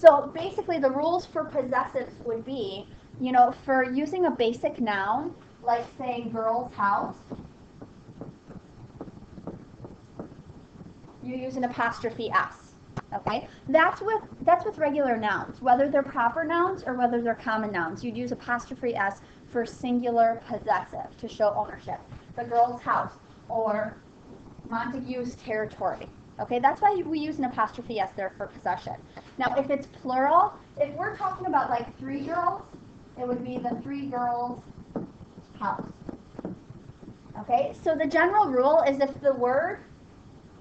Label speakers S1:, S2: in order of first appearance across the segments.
S1: So basically the rules for possessives would be, you know, for using a basic noun, like saying girl's house, you use an apostrophe S. Okay, that's with regular nouns, whether they're proper nouns or whether they're common nouns. You'd use apostrophe S for singular possessive to show ownership. The girl's house or Montague's territory. Okay, that's why we use an apostrophe S there for possession. Now, if it's plural, if we're talking about like 3 girls, it would be the 3 girls' house. Okay, so the general rule is if the word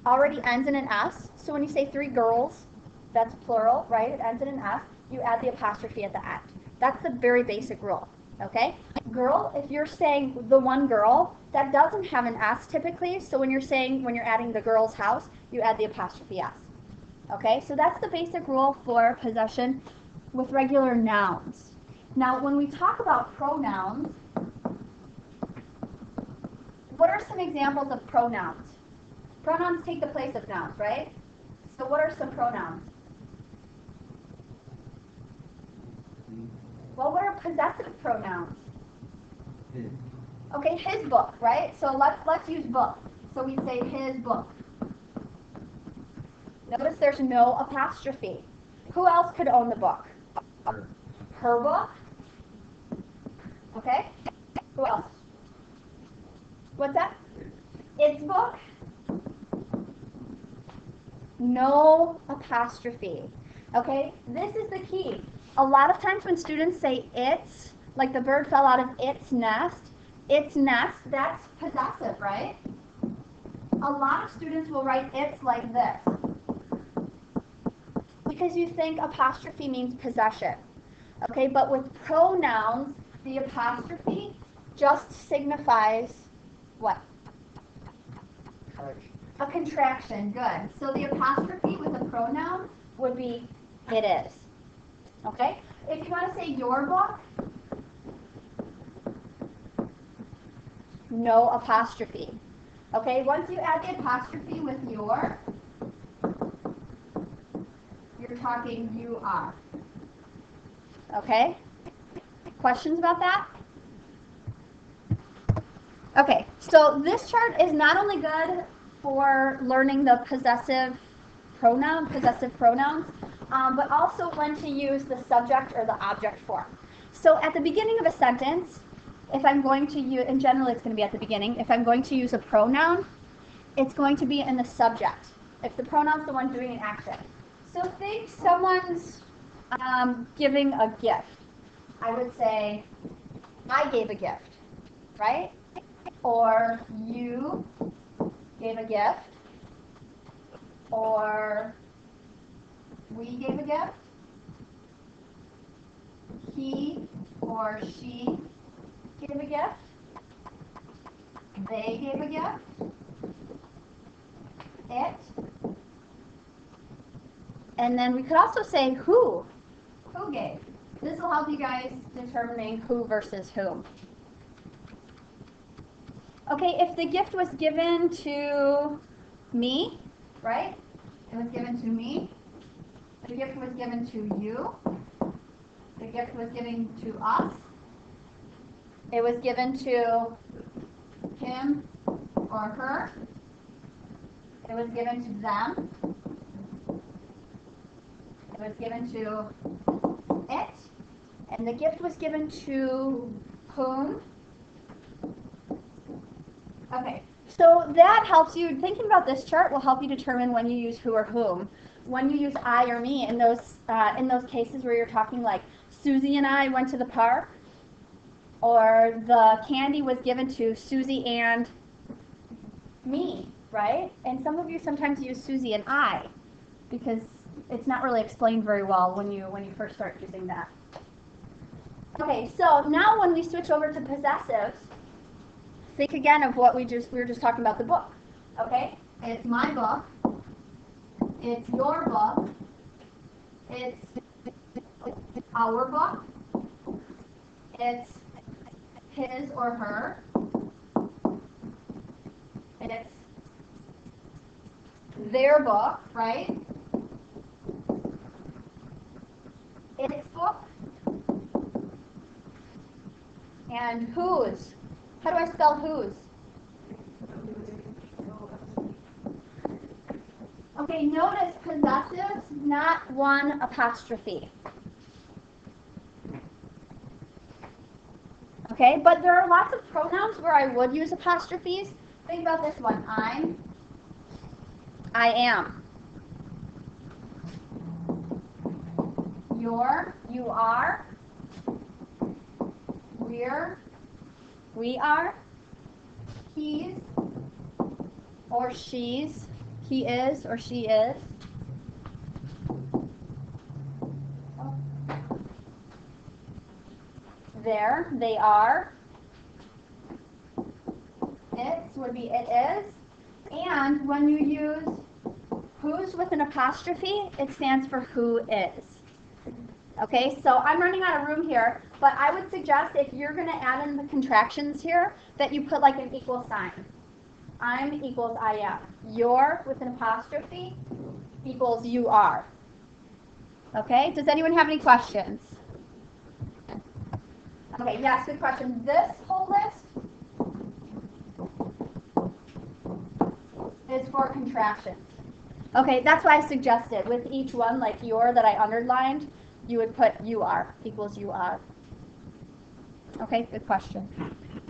S1: already ends in an S, so when you say 3 girls, that's plural, right? It ends in an S, you add the apostrophe at the end. That's the very basic rule, okay? Girl, if you're saying the one girl, that doesn't have an S typically, so when you're adding the girl's house, you add the apostrophe S. Okay, so that's the basic rule for possession with regular nouns. Now, when we talk about pronouns, what are some examples of pronouns? Pronouns take the place of nouns, right? So what are some pronouns? Well, what are possessive pronouns?
S2: His.
S1: Okay, his book, right? So let's use book. So we'd say his book. Notice there's no apostrophe. Who else could own the book?
S2: Her.
S1: Her book. Okay? Who else? What's that? Its book. No apostrophe. Okay? This is the key. A lot of times when students say its, like the bird fell out of its nest, that's possessive, right? A lot of students will write its like this because you think apostrophe means possession. Okay, but with pronouns, the apostrophe just signifies what? A contraction, good. So the apostrophe with a pronoun would be it is. Okay? If you want to say your book, no apostrophe. Okay, once you add the apostrophe with your, you're talking you are. Okay? Questions about that? Okay, so this chart is not only good for learning the possessive pronouns, but also when to use the subject or the object form. So at the beginning of a sentence, if I'm going to use, in general it's going to be at the beginning, if I'm going to use a pronoun, it's going to be in the subject, if the pronoun's the one doing an action. So think someone's giving a gift. I would say, I gave a gift, right? Or you gave a gift, or we gave a gift, he or she gave a gift, they gave a gift, it, and then we could also say who gave. This will help you guys determining who versus whom. Okay, if the gift was given to me, right? It was given to me. The gift was given to you. The gift was given to us. It was given to him or her. It was given to them. It was given to it. And the gift was given to whom? Okay, so that helps you, thinking about this chart will help you determine when you use who or whom. When you use I or me in those cases where you're talking like Susie and I went to the park, or the candy was given to Susie and me, right? And some of you sometimes use Susie and I because it's not really explained very well when you first start using that. Okay, so now when we switch over to possessives, think again of what we were just talking about the book. Okay? It's my book. It's your book. It's our book. It's his or her. It's their book, right? And whose. How do I spell whose? Okay, notice possessive, not one apostrophe. Okay, but there are lots of pronouns where I would use apostrophes. Think about this one. I'm, I am. You're, you are. We're, we are. He's or she's. He is or she is. There, they are. It would be it is. And when you use whose with an apostrophe, it stands for who is. Okay, so I'm running out of room here, but I would suggest if you're going to add in the contractions here, that you put like an equal sign. I'm equals I am. You're with an apostrophe equals you are. Okay, does anyone have any questions? Okay, yes, good question. This whole list is for contractions. Okay, that's why I suggested with each one, like your that I underlined, you would put you are equals you are. Okay, good question.